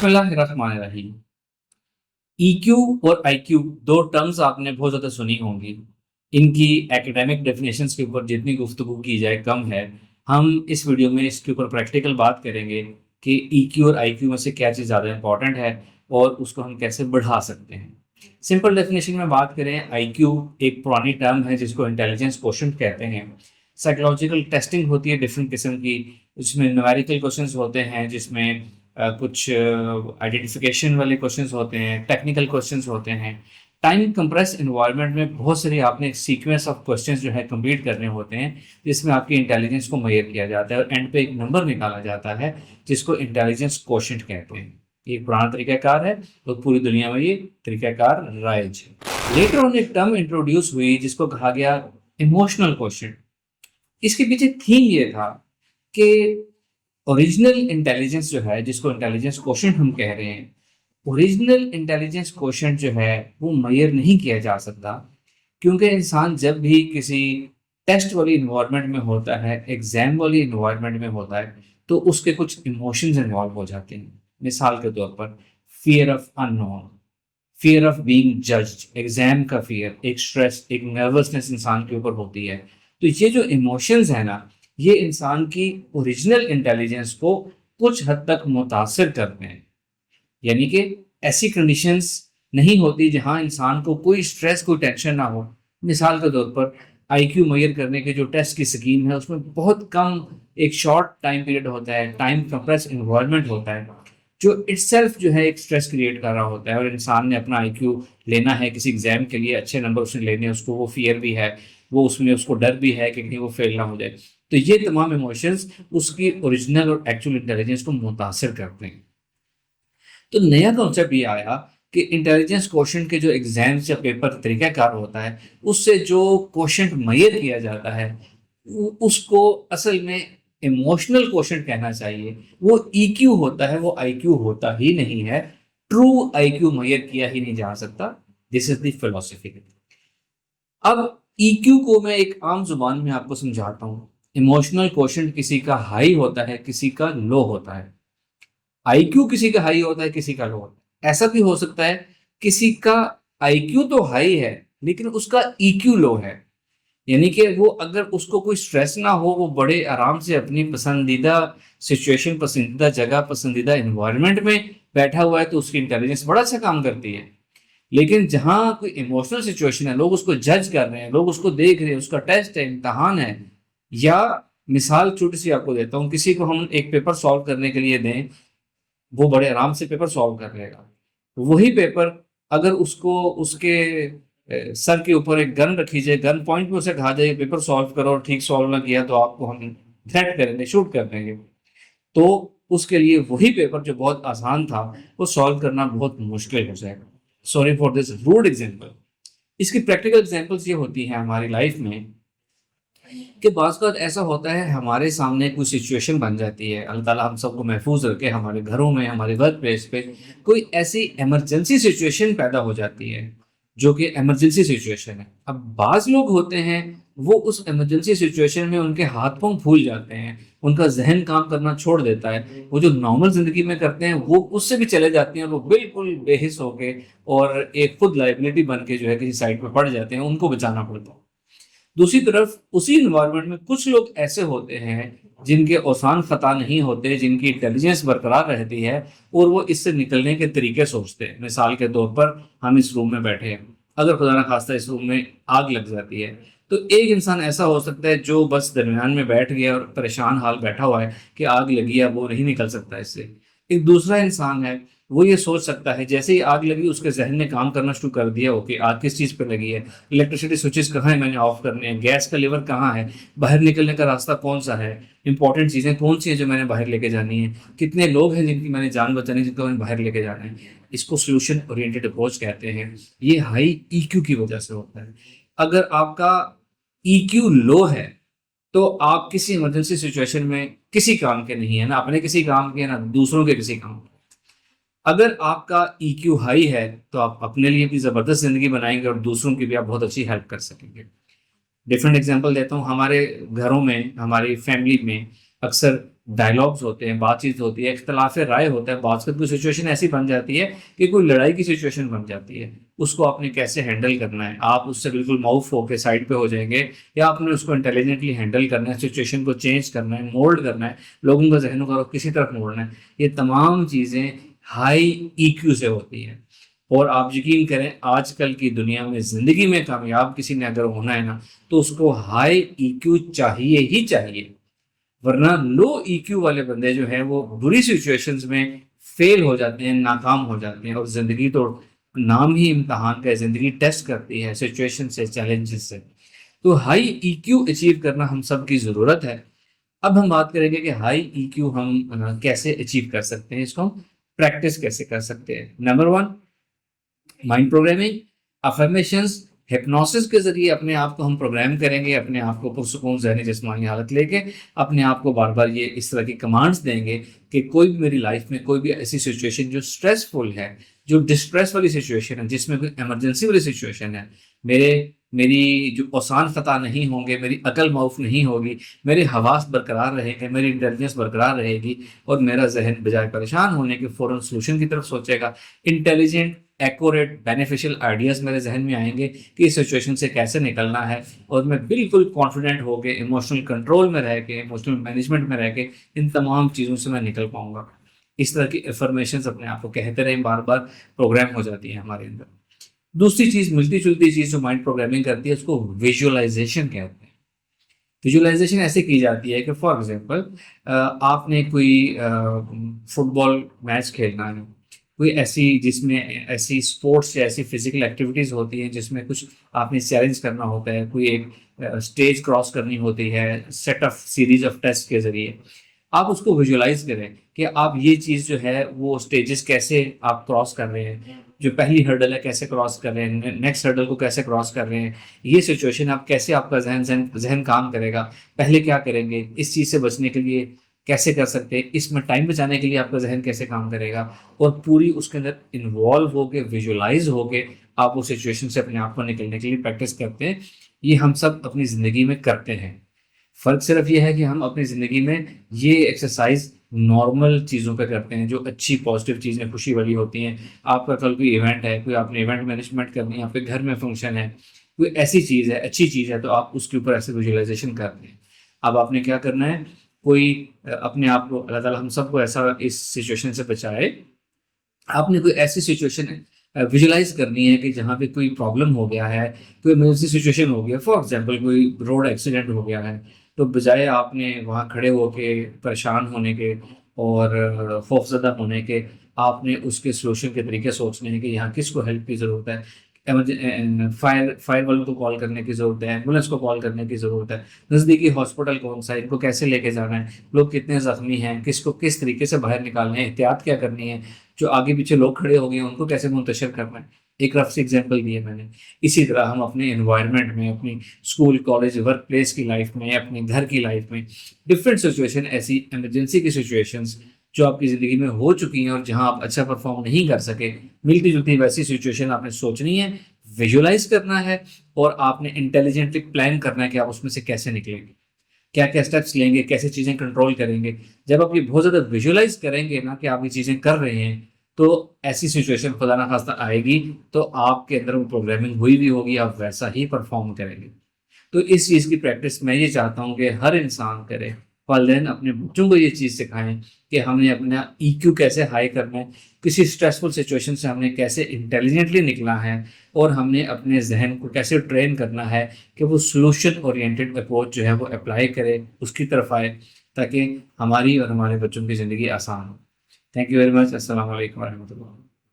बिस्मिल्लाहिर्रहमानिर्रहीम। ईक्यू और आईक्यू दो टर्म्स आपने बहुत ज़्यादा सुनी होंगी। इनकी एकेडमिक डेफिनेशंस के ऊपर जितनी गुफ्तगू की जाए कम है। हम इस वीडियो में इसके ऊपर प्रैक्टिकल बात करेंगे कि ईक्यू और आईक्यू में से क्या चीज़ ज़्यादा इंपॉर्टेंट है और उसको हम कैसे बढ़ा सकते हैं। सिंपल डेफिनेशन में बात करें, आईक्यू एक पुरानी टर्म है जिसको इंटेलिजेंस कोशेंट कहते हैं। साइकोलॉजिकल टेस्टिंग होती है डिफरेंट किस्म की, जिसमें न्यूमेरिकल क्वेश्चंस होते हैं, जिसमें कुछ आइडेंटिफिकेशन वाले क्वेश्चंस होते हैं, टेक्निकल क्वेश्चंस होते हैं। टाइम कंप्रेस इन्वायरमेंट में बहुत सारी आपने सीक्वेंस ऑफ क्वेश्चंस जो है कंप्लीट करने होते हैं, जिसमें आपकी इंटेलिजेंस को मेजर किया जाता है और एंड पे एक नंबर निकाला जाता है जिसको इंटेलिजेंस कोशेंट कहते हैं। ये एक पुराना तरीकाकार है तो पूरी दुनिया में ये तरीकाकार राइज है। लेटर ऑन एक टर्म इंट्रोड्यूस हुई जिसको कहा गया इमोशनल कोशेंट। इसके पीछे थीम ये था कि ओरिजिनल इंटेलिजेंस जो है, जिसको इंटेलिजेंस कोशेंट हम कह रहे हैं, ओरिजिनल इंटेलिजेंस कोशेंट जो है वो मेजर नहीं किया जा सकता, क्योंकि इंसान जब भी किसी टेस्ट वाली इन्वायरमेंट में होता है, एग्जाम वाली इन्वायरमेंट में होता है, तो उसके कुछ इमोशंस इन्वॉल्व हो जाते हैं। मिसाल के तौर पर fear of unknown, fear of being judged, exam का फियर, एक स्ट्रेस, एक नर्वसनेस इंसान के ऊपर होती है। तो ये जो इमोशंस है ना, ये इंसान की ओरिजिनल इंटेलिजेंस को कुछ हद तक मुतासिर करते हैं। यानी कि ऐसी कंडीशंस नहीं होती जहां इंसान को कोई स्ट्रेस, कोई टेंशन ना हो। मिसाल के तौर पर आईक्यू मेजर करने के जो टेस्ट की स्कीम है, उसमें बहुत कम एक शॉर्ट टाइम पीरियड होता है, टाइम कंप्रेस इन्वायरमेंट होता है, जो इटसेल्फ जो है एक स्ट्रेस क्रिएट कर रहा होता है। और इंसान ने अपना आईक्यू लेना है किसी एग्जाम के लिए, अच्छे नंबर उसने लेने हैं, उसको वो फियर भी है, वो उसमें उसको डर भी है कि कहीं वो फेल ना हो जाए। तो ये तमाम इमोशंस उसकी ओरिजिनल और एक्चुअल इंटेलिजेंस को मुतासिर करते हैं। तो नया कॉन्सेप्ट ये आया कि इंटेलिजेंस क्वोशेंट के जो एग्जाम्स या पेपर तरीकाकार होता है, उससे जो क्वोशेंट मेजर किया जाता है उसको असल में इमोशनल क्वोशेंट कहना चाहिए। वो ईक्यू होता है, वो आईक्यू होता ही नहीं है। ट्रू आईक्यू मेजर किया ही नहीं जा सकता। This is the philosophy. अब ईक्यू को मैं एक आम जुबान में आपको समझाता हूँ। इमोशनल क्वोशेंट किसी का हाई होता है, किसी का लो होता है। आईक्यू किसी का हाई होता है, किसी का लो होता है। ऐसा भी हो सकता है किसी का आईक्यू तो हाई है लेकिन उसका ईक्यू लो है। यानी कि वो अगर उसको कोई स्ट्रेस ना हो, वो बड़े आराम से अपनी पसंदीदा सिचुएशन, पसंदीदा जगह, पसंदीदा इन्वायरमेंट में बैठा हुआ है, तो उसकी इंटेलिजेंस बड़ा अच्छा काम करती है। लेकिन जहाँ कोई इमोशनल सिचुएशन है, लोग उसको जज कर रहे हैं, लोग उसको देख रहे हैं, उसका टेस्ट है, इम्तहान है। या मिसाल छोटी सी आपको देता हूँ, किसी को हम एक पेपर सॉल्व करने के लिए दें, वो बड़े आराम से पेपर सॉल्व कर लेगा। वही पेपर अगर उसको उसके सर के ऊपर एक गन रखी जाए, गन पॉइंट में उसे कहा जाए पेपर सॉल्व करो और ठीक सॉल्व ना किया तो आपको हम थ्रेट करेंगे, शूट कर देंगे, तो उसके लिए वही पेपर जो बहुत आसान था वो सॉल्व करना बहुत मुश्किल हो जाएगा। Sorry for this rude example. इसकी प्रैक्टिकल एग्जाम्पल्स ये होती हैं हमारी लाइफ में कि बाज़ बात ऐसा होता है, हमारे सामने कोई सिचुएशन बन जाती है, अल्लाह ताला हम सबको महफूज रखे, हमारे घरों में, हमारे वर्क प्लेस पे कोई ऐसी इमरजेंसी सिचुएशन पैदा हो जाती है जो कि इमरजेंसी सिचुएशन है। अब बाज़ लोग होते हैं, वो उस इमरजेंसी सिचुएशन में उनके हाथ पांव फूल जाते हैं, उनका जहन काम करना छोड़ देता है, वो जो नॉर्मल ज़िंदगी में करते हैं वो उससे भी चले जाते हैं, वो बिल्कुल बेहिस होके और एक खुद लाइबिलिटी बन के जो है किसी साइड पर पड़ जाते हैं, उनको बचाना पड़ता है। दूसरी तरफ उसी इन्वायरमेंट में कुछ लोग ऐसे होते हैं जिनके औसान खता नहीं होते, जिनकी इंटेलिजेंस बरकरार रहती है और वो इससे निकलने के तरीके सोचते हैं। मिसाल के तौर पर हम इस रूम में बैठे हैं, अगर खुदा ना खास्ता इस रूम में आग लग जाती है, तो एक इंसान ऐसा हो सकता है जो बस दरमियान में बैठ गया और परेशान हाल बैठा हुआ है कि आग लगी है, वो नहीं निकल सकता इससे। एक दूसरा इंसान है, वो ये सोच सकता है जैसे ही आग लगी उसके जहन ने काम करना शुरू कर दिया, ओके आग किस चीज़ पे लगी है, इलेक्ट्रिसिटी स्विचेस कहाँ है, मैंने ऑफ करने हैं, गैस का लीवर कहाँ है, बाहर निकलने का रास्ता कौन सा है, इंपॉर्टेंट चीज़ें कौन सी हैं जो मैंने बाहर लेके जानी है, कितने लोग हैं जिनकी मैंने जान बचानी है, जिनको मैंने बाहर लेके जाना है। इसको सोल्यूशन ओरिएंटेड अप्रोच कहते हैं। ये हाई ईक्यू की वजह से होता है। अगर आपका ईक्यू लो है तो आप किसी इमरजेंसी सिचुएशन में किसी काम के नहीं है, ना अपने किसी काम के, ना दूसरों के किसी काम के। अगर आपका ईक्यू हाई है तो आप अपने लिए भी ज़बरदस्त ज़िंदगी बनाएंगे और दूसरों की भी आप बहुत अच्छी हेल्प कर सकेंगे। डिफरेंट एग्जांपल देता हूँ। हमारे घरों में, हमारी फैमिली में अक्सर डायलॉग्स होते हैं, बातचीत होती है, इख्तिलाफ राय होता है, बात कोई सिचुएशन ऐसी बन जाती है कि कोई लड़ाई की सिचुएशन बन जाती है, उसको आपने कैसे हैंडल करना है। आप उससे बिल्कुल माउफ होकर साइड पे हो जाएंगे, या आपने उसको इंटेलिजेंटली हैंडल करना है, सिचुएशन को चेंज करना है, मोल्ड करना है, लोगों का जहनों का रुख किसी तरफ मोड़ना है। ये तमाम चीज़ें हाई ईक्यू से होती हैं। और आप यकीन करें, आजकल की दुनिया में ज़िंदगी में कामयाब किसी ने अगर होना है ना, तो उसको हाई ईक्यू चाहिए ही चाहिए। वरना लो ईक्यू वाले बंदे जो हैं वो बुरी सिचुएशंस में फेल हो जाते हैं, नाकाम हो जाते हैं। और ज़िंदगी तो नाम ही इम्तहान का है, ज़िंदगी टेस्ट करती है सिचुएशन से, चैलेंजेस से। तो हाई ईक्यू अचीव करना हम सब की ज़रूरत है। अब हम बात करेंगे कि हाई ईक्यू हम कैसे अचीव कर सकते हैं, इसको हम प्रैक्टिस कैसे कर सकते हैं। Number one, mind programming, affirmations, hypnosis के जरिए अपने आप को हम प्रोग्राम करेंगे, अपने आप को पुरसुकून ज़हनी जिस्मानी हालत लेके अपने आप को बार बार ये इस तरह की कमांड्स देंगे कि कोई भी मेरी लाइफ में कोई भी ऐसी सिचुएशन जो स्ट्रेसफुल है, जो डिस्ट्रेस वाली सिचुएशन है, जिसमें कोई इमरजेंसी वाली सिचुएशन है, मेरी जो औसान ख़ता नहीं होंगे, मेरी अकल माउफ नहीं होगी, मेरे हवास बरकरार रहेंगे, मेरी इंटेलिजेंस बरकरार रहेगी, और मेरा जहन बजाय परेशान होने के फ़ौरन सोल्यूशन की तरफ सोचेगा। इंटेलिजेंट, एक्यूरेट, बेनिफिशियल आइडियाज़ मेरे जहन में आएंगे कि इस सिचुएशन से कैसे निकलना है, और मैं बिल्कुल कॉन्फिडेंट होकर इमोशनल कंट्रोल में रह के, इमोशनल मैनेजमेंट में रह के इन तमाम चीज़ों से मैं निकल पाऊंगा। इस तरह की इन्फॉर्मेशन अपने आप को कहते रहें, बार बार प्रोग्राम हो जाती है हमारे अंदर। दूसरी चीज़, मिलती जुलती चीज़ जो माइंड प्रोग्रामिंग करती है, उसको विजुअलाइजेशन कहते हैं। विजुअलाइजेशन ऐसे की जाती है कि फॉर एग्जांपल आपने कोई फुटबॉल मैच खेलना है, कोई ऐसी जिसमें ऐसी स्पोर्ट्स या ऐसी फिजिकल एक्टिविटीज़ होती हैं जिसमें कुछ आपने चैलेंज करना होता है, कोई एक स्टेज क्रॉस करनी होती है, set of series of test के ज़रिए। आप उसको विजुअलाइज करें कि आप ये चीज़ जो है वो स्टेजेस कैसे आप क्रॉस कर रहे हैं, जो पहली हर्डल है कैसे क्रॉस कर रहे हैं, नेक्स्ट हर्डल को कैसे क्रॉस कर रहे हैं, ये सिचुएशन आप कैसे, आपका जहन जहन जहन काम करेगा, पहले क्या करेंगे, इस चीज़ से बचने के लिए कैसे कर सकते हैं, इसमें टाइम बचाने के लिए आपका जहन कैसे काम करेगा, और पूरी उसके अंदर इन्वॉल्व होके, विजुअलाइज होके आप वो सिचुएशन से अपने आप को निकलने के लिए प्रैक्टिस करते हैं। ये हम सब अपनी ज़िंदगी में करते हैं। फ़र्क सिर्फ ये है कि हम अपनी ज़िंदगी में ये एक्सरसाइज नॉर्मल चीज़ों पे करते हैं, जो अच्छी पॉजिटिव चीज़ें खुशी वाली होती हैं। आपका कल कोई इवेंट है, कोई आपने इवेंट मैनेजमेंट करनी है, आपके घर में फंक्शन है, कोई ऐसी चीज़ है, अच्छी चीज़ है, तो आप उसके ऊपर ऐसे विजुअलाइजेशन करते हैं। अब आपने क्या करना है, कोई अपने आप को, अल्लाह ताला हम सबको ऐसा इस सिचुएशन से बचाए, आपने कोई ऐसी सिचुएशन विजुअलाइज करनी है कि जहाँ पे कोई प्रॉब्लम हो गया है, कोई इमरजेंसी सिचुएशन हो गया, फॉर एग्जांपल कोई रोड एक्सीडेंट हो गया है, तो बजाय आपने वहाँ खड़े होके परेशान होने के और खौफज़दा होने के, आपने उसके सॉल्यूशन के तरीके सोचने हैं कि यहाँ किसको हेल्प की ज़रूरत है, फायर फायर वालों को कॉल करने की ज़रूरत है, एम्बुलेंस को कॉल करने की ज़रूरत है, नज़दीकी हॉस्पिटल कौन सा है, इनको कैसे लेके जाना है, लोग कितने ज़ख्मी हैं, किसको किस तरीके से बाहर निकालना है, एहतियात क्या करनी है, जो आगे पीछे लोग खड़े हो गए हैं उनको कैसे मुंतशिर करना है। एक रफ से एग्जाम्पल दिए मैंने। इसी तरह हम अपने एनवायरनमेंट में, अपनी स्कूल, कॉलेज, वर्क प्लेस की लाइफ में, अपने घर की लाइफ में डिफरेंट सिचुएशन, ऐसी इमरजेंसी की सिचुएशंस जो आपकी ज़िंदगी में हो चुकी हैं और जहां आप अच्छा परफॉर्म नहीं कर सके, मिलती जुलती वैसी सिचुएशन आपने सोचनी है, विजुअलाइज करना है, और आपने इंटेलिजेंटली प्लान करना है कि आप उसमें से कैसे निकलेंगे, क्या क्या स्टेप्स लेंगे, कैसे चीज़ें कंट्रोल करेंगे। जब आप ये बहुत ज़्यादा विजुअलाइज करेंगे ना कि आप ये चीज़ें कर रहे हैं, तो ऐसी सिचुएशन खुदा ना खास्ता आएगी, तो आपके अंदर वो प्रोग्रामिंग हुई भी होगी, आप वैसा ही परफॉर्म करेंगे। तो इस चीज़ की प्रैक्टिस मैं ये चाहता हूँ कि हर इंसान करे। वालिदैन अपने बच्चों को ये चीज़ सिखाएं कि हमने अपना ईक्यू कैसे हाई करना है, किसी स्ट्रेसफुल सिचुएशन से हमने कैसे इंटेलिजेंटली निकलना है, और हमने अपने जहन को कैसे ट्रेन करना है कि वो सोल्यूशन ओरिएंटेड अप्रोच जो है वो अप्लाई करे, उसकी तरफ आए, ताकि हमारी और हमारे बच्चों की ज़िंदगी आसान हो। Thank you very much. अस्सलाम वालेकुम रहमतुल्लाह।